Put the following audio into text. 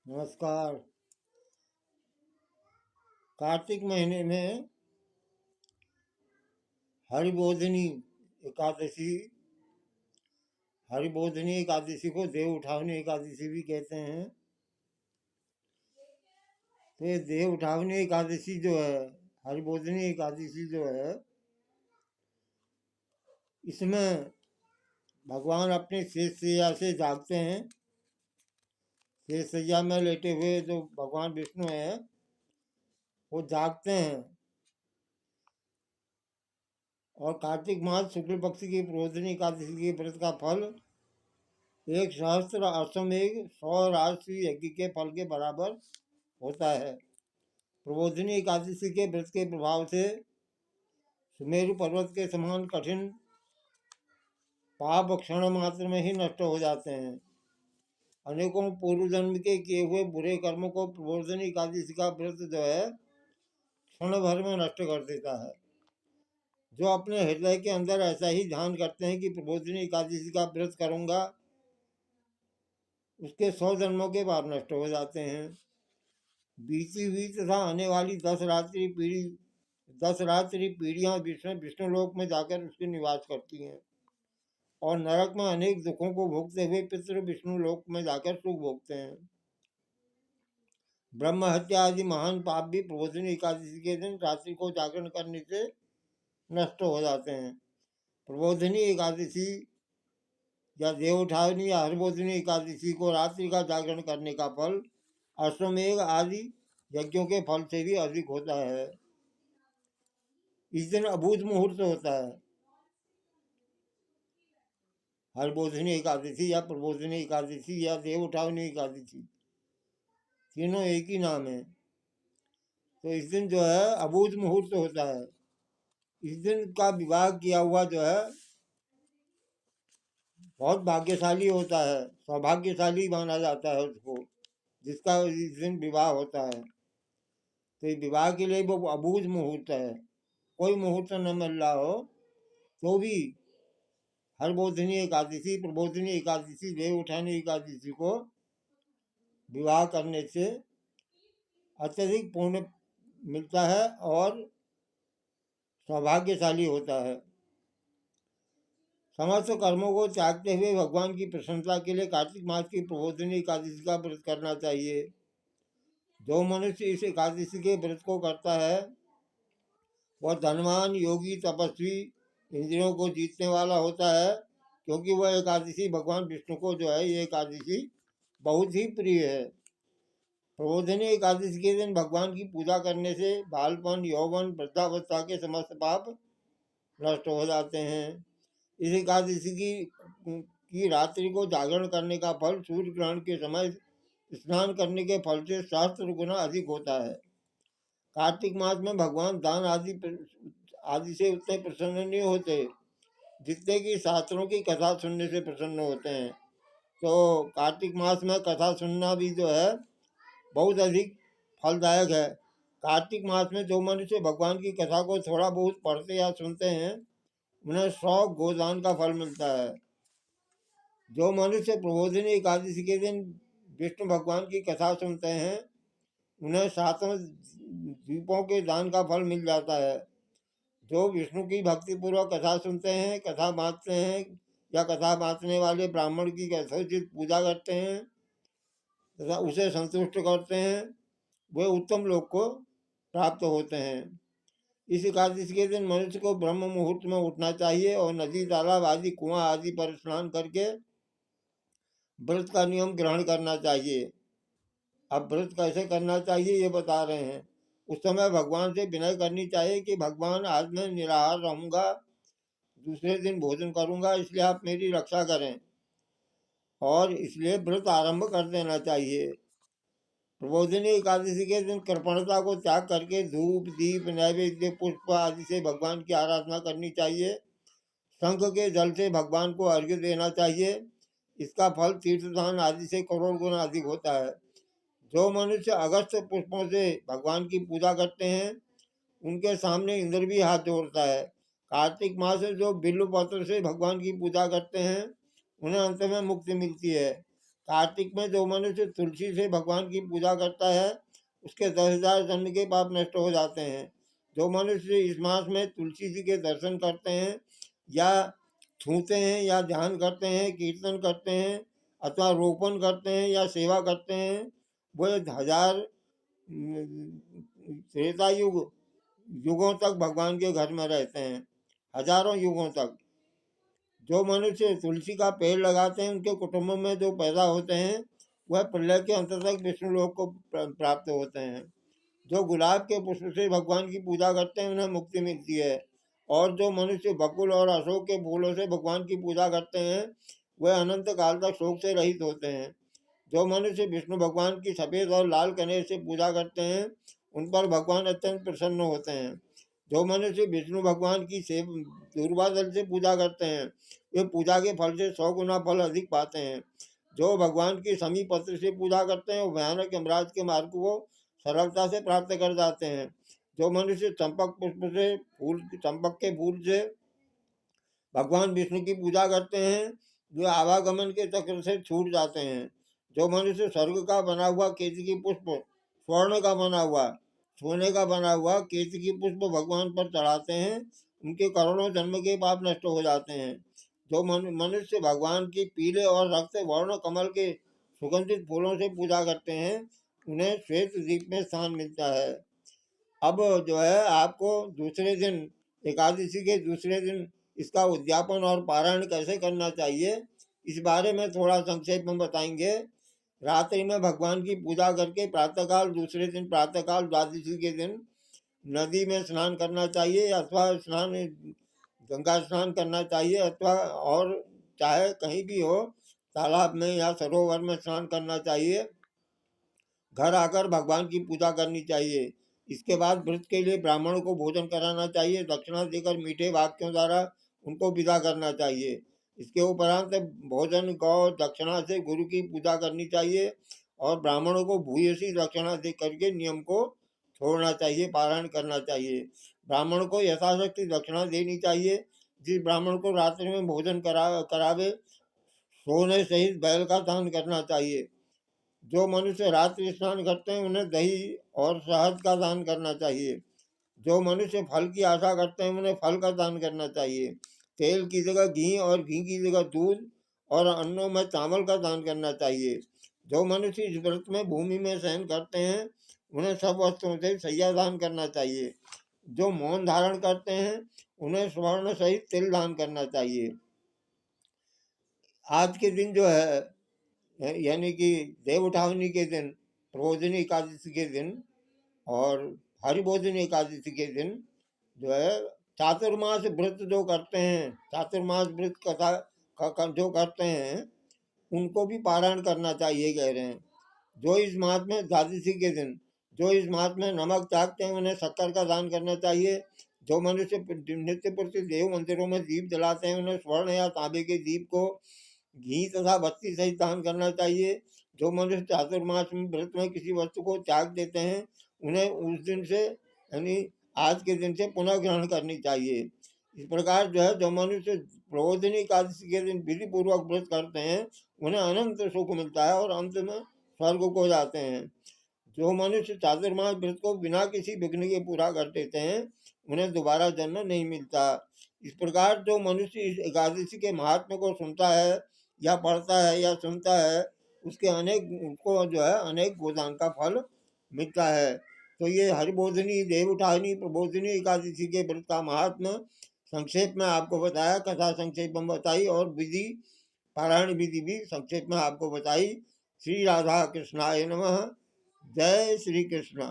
नमस्कार। कार्तिक महीने में हरिबोधिनी एकादशी हरिबोधिनी एकादशी को देव उठावनी एकादशी भी कहते हैं। तो ये देव उठावनी एकादशी जो है, हरिबोधिनी एकादशी जो है, इसमें भगवान अपनी शेष सैया से जागते हैं। शेष सैया में लेटे हुए जो भगवान विष्णु हैं वो जागते हैं। और कार्तिक मास शुक्ल पक्ष की प्रबोधिनी एकादशी के व्रत का फल 1 सहस्त्र अश्वमेघ 100 राजसूय यज्ञ के फल के बराबर होता है। प्रबोधिनी एकादशी के व्रत के प्रभाव से सुमेरु पर्वत के समान कठिन पाप क्षण मात्र में ही नष्ट हो जाते हैं। अनेकों पूर्व जन्म के किए हुए बुरे कर्मों को प्रबोधिनी एकादशी का व्रत जो है क्षण भर में नष्ट कर देता है। जो अपने हृदय के अंदर ऐसा ही ध्यान करते हैं कि प्रबोधिनी एकादशी का व्रत करूंगा, उसके 100 जन्मों के पाप नष्ट हो जाते हैं। बीती हुई तथा आने वाली 10 रात्रि पीढ़ियां विष्णु लोक में जाकर उसके निवास करती हैं और नरक में अनेक दुखों को भोगते हुए पितृ विष्णु लोक में जाकर सुख भोगते हैं। ब्रह्म हत्या आदि महान पाप भी प्रबोधिनी एकादशी के दिन रात्रि को जागरण करने से नष्ट हो जाते हैं। प्रबोधिनी एकादशी या देव उठावनी या हरिबोधिनी एकादशी को रात्रि का जागरण करने का फल अश्वमेघ आदि यज्ञों के फल से भी अधिक होता है। इस दिन अबूझ मुहूर्त होता है। हरिबोधिनी एकादशी या प्रबोधिनी एकादशी या देव उठावनी एकादशी तीनों एक ही नाम है। तो इस दिन जो है अबूझ मुहूर्त होता है। इस दिन का विवाह किया हुआ जो है बहुत भाग्यशाली होता है, सौभाग्यशाली माना जाता है उसको, जिसका इस दिन विवाह होता है। तो विवाह के लिए वो अबूझ मुहूर्त है। कोई मुहूर्त न मिल रहा हो तो भी हरिबोधिनी एकादशी, प्रबोधिनी एकादशी, देव उठानी एकादशी को विवाह करने से अत्यधिक पुण्य मिलता है और सौभाग्यशाली होता है। समस्त कर्मों को त्यागते हुए भगवान की प्रसन्नता के लिए कार्तिक मास की प्रबोधिनी एकादशी का व्रत करना चाहिए। जो मनुष्य इस एकादशी के व्रत को करता है वह धनवान, योगी, तपस्वी, इंद्रियों को जीतने वाला होता है, क्योंकि वह एकादशी भगवान विष्णु को जो है ये एकादशी बहुत ही प्रिय है। प्रबोधिनी एकादशी के दिन भगवान की पूजा करने से बालपन, यौवन, वृद्धावस्था के समस्त पाप नष्ट हो जाते हैं। इस एकादशी की रात्रि को जागरण करने का फल सूर्य ग्रहण के समय स्नान करने के फल से सहस्त्र गुना अधिक होता है। कार्तिक मास में भगवान दान आदि से उतने प्रसन्न नहीं होते जितने कि शास्त्रों की कथा सुनने से प्रसन्न होते हैं। तो कार्तिक मास में कथा सुनना भी जो है बहुत अधिक फलदायक है। कार्तिक मास में जो मनुष्य भगवान की कथा को थोड़ा बहुत पढ़ते या सुनते हैं उन्हें 100 गोदान का फल मिलता है। जो मनुष्य प्रबोधिनी एकादशी के दिन विष्णु भगवान की कथा सुनते हैं उन्हें 7 द्वीपों के दान का फल मिल जाता है। जो विष्णु की भक्ति पूर्वक कथा सुनते हैं, कथा बांटते हैं या कथा बांटने वाले ब्राह्मण की यथोचित पूजा करते हैं तथा उसे संतुष्ट करते हैं, वे उत्तम लोक को प्राप्त होते हैं। इस एकादशी के दिन मनुष्य को ब्रह्म मुहूर्त में उठना चाहिए और नदी, तालाब आदि, कुआं आदि पर स्नान करके व्रत का नियम ग्रहण करना चाहिए। अब व्रत कैसे करना चाहिए ये बता रहे हैं। उस समय भगवान से विनय करनी चाहिए कि भगवान आज मैं निराहार रहूंगा, दूसरे दिन भोजन करूंगा, इसलिए आप मेरी रक्षा करें, और इसलिए व्रत आरंभ कर देना चाहिए। प्रबोधिनी एकादशी के दिन कृपणता को त्याग करके धूप, दीप, नैवेद्य, पुष्प आदि से भगवान की आराधना करनी चाहिए। शंख के जल से भगवान को अर्घ्य देना चाहिए। इसका फल तीर्थदान आदि से करोड़ गुना अधिक होता है। जो मनुष्य अगस्त पुष्पों से भगवान की पूजा करते हैं उनके सामने इंद्र भी हाथ जोड़ता है। कार्तिक मास में जो बिल्व पत्र से भगवान की पूजा करते हैं उन्हें अंत में मुक्ति मिलती है। कार्तिक में जो मनुष्य तुलसी से भगवान की पूजा करता है उसके 10,000 जन्म के पाप नष्ट हो जाते हैं। जो मनुष्य इस मास में तुलसी जी के दर्शन करते हैं या छूते हैं या ध्यान करते हैं, कीर्तन करते हैं अथवा रोपण करते हैं या सेवा करते हैं, वो 1000 त्रेता युगों तक भगवान के घर में रहते हैं, हजारों युगों तक। जो मनुष्य तुलसी का पेड़ लगाते हैं उनके कुटुंबों में जो पैदा होते हैं वह प्रलय के अंत तक विष्णु लोक को प्राप्त होते हैं। जो गुलाब के पुष्प से भगवान की पूजा करते हैं उन्हें मुक्ति मिलती है। और जो मनुष्य बकुल और अशोक के फूलों से भगवान की पूजा करते हैं वह अनंत काल तक शोक से रहित होते हैं। जो मनुष्य विष्णु भगवान की सफेद और लाल कनेर से पूजा करते हैं उन पर भगवान अत्यंत प्रसन्न होते हैं। जो मनुष्य विष्णु भगवान की दूर्वा जल से पूजा करते हैं वे पूजा के फल से 100 गुना फल अधिक पाते हैं। जो भगवान की समी पत्र से पूजा करते हैं वो भयानक यमराज के मार्ग को सरलता से प्राप्त कर जाते हैं। जो मनुष्य चंपक के फूल से भगवान विष्णु की पूजा करते हैं वे आवागमन के चक्र से छूट जाते हैं। जो मनुष्य स्वर्ग का बना हुआ केतकी पुष्प, स्वर्ण का बना हुआ, सोने का बना हुआ केतकी पुष्प भगवान पर चढ़ाते हैं उनके करोड़ों जन्म के पाप नष्ट हो जाते हैं। जो मनुष्य भगवान की पीले और रक्त वर्ण कमल के सुगंधित फूलों से पूजा करते हैं उन्हें श्वेत द्वीप में स्थान मिलता है। अब जो है आपको दूसरे दिन, एकादशी के दूसरे दिन इसका उद्यापन और पारायण कैसे करना चाहिए इस बारे में थोड़ा संक्षेप में बताएंगे। रात्रि में भगवान की पूजा करके प्रातःकाल दूसरे दिन प्रातःकाल द्वादशी के दिन नदी में स्नान करना चाहिए अथवा गंगा स्नान करना चाहिए अथवा और चाहे कहीं भी हो तालाब में या सरोवर में स्नान करना चाहिए। घर आकर भगवान की पूजा करनी चाहिए। इसके बाद व्रत के लिए ब्राह्मणों को भोजन कराना चाहिए, दक्षिणा देकर मीठे वाक्यों द्वारा उनको विदा करना चाहिए। इसके उपरांत भोजन गौ दक्षिणा से गुरु की पूजा करनी चाहिए और ब्राह्मणों को भूयसी दक्षिणा दे करके नियम को छोड़ना चाहिए, पारायण करना चाहिए। ब्राह्मण को यथाशक्ति दक्षिणा देनी चाहिए। जिस ब्राह्मण को रात्रि में भोजन करावे सोने सहित बैल का दान करना चाहिए। जो मनुष्य रात्रि स्नान करते हैं उन्हें दही और शहद का दान करना चाहिए। जो मनुष्य फल की आशा करते हैं उन्हें फल का दान करना चाहिए। तेल की जगह घी और घी की जगह दूध और अन्नों में चावल का दान करना चाहिए। जो मनुष्य इस व्रत में भूमि में शयन करते हैं उन्हें सब वस्तुओं से शय्या दान करना चाहिए। जो मौन धारण करते हैं उन्हें स्वर्ण सहित तिल दान करना चाहिए। आज के दिन जो है यानी कि देव उठावनी के दिन, प्रबोधिनी एकादशी के दिन और हरिबोधिनी एकादशी के दिन जो है चातुर्मास व्रत जो करते हैं, चातुर्मास व्रत कथा जो करते हैं उनको भी पारायण करना चाहिए कह रहे हैं। जो इस मास में द्वादशी के दिन जो इस मास में नमक त्यागते हैं उन्हें शक्कर का दान करना चाहिए। जो मनुष्य नित्य प्रति देव मंदिरों में दीप जलाते हैं उन्हें स्वर्ण या तांबे के दीप को घी तथा बत्ती सहित दान करना चाहिए। जो मनुष्य चातुर्मास में व्रत में किसी वस्तु को त्याग देते हैं उन्हें उस दिन से यानी आज के दिन से पुनः ग्रहण करनी चाहिए। इस प्रकार जो है जो मनुष्य प्रबोधिनी एकादशी के दिन विधि पूर्वक व्रत करते हैं उन्हें अनंत सुख मिलता है और अंत में स्वर्ग को जाते हैं। जो मनुष्य चातुर्मास व्रत को बिना किसी विघ्न के पूरा कर देते हैं उन्हें दोबारा जन्म नहीं मिलता। इस प्रकार जो मनुष्य इस एकादशी के महात्म्य को सुनता है या पढ़ता है या सुनता है उसके उसको जो है अनेक गोदान का फल मिलता है। तो ये हरिबोधिनी, देव उठावनी, प्रबोधिनी एकादशी के व्रत का महात्म्य संक्षेप में आपको बताया, कथा संक्षेप में बताई और विधि पारायण विधि भी संक्षेप में आपको बताई। श्री राधा कृष्णाय नमः। जय श्री कृष्ण।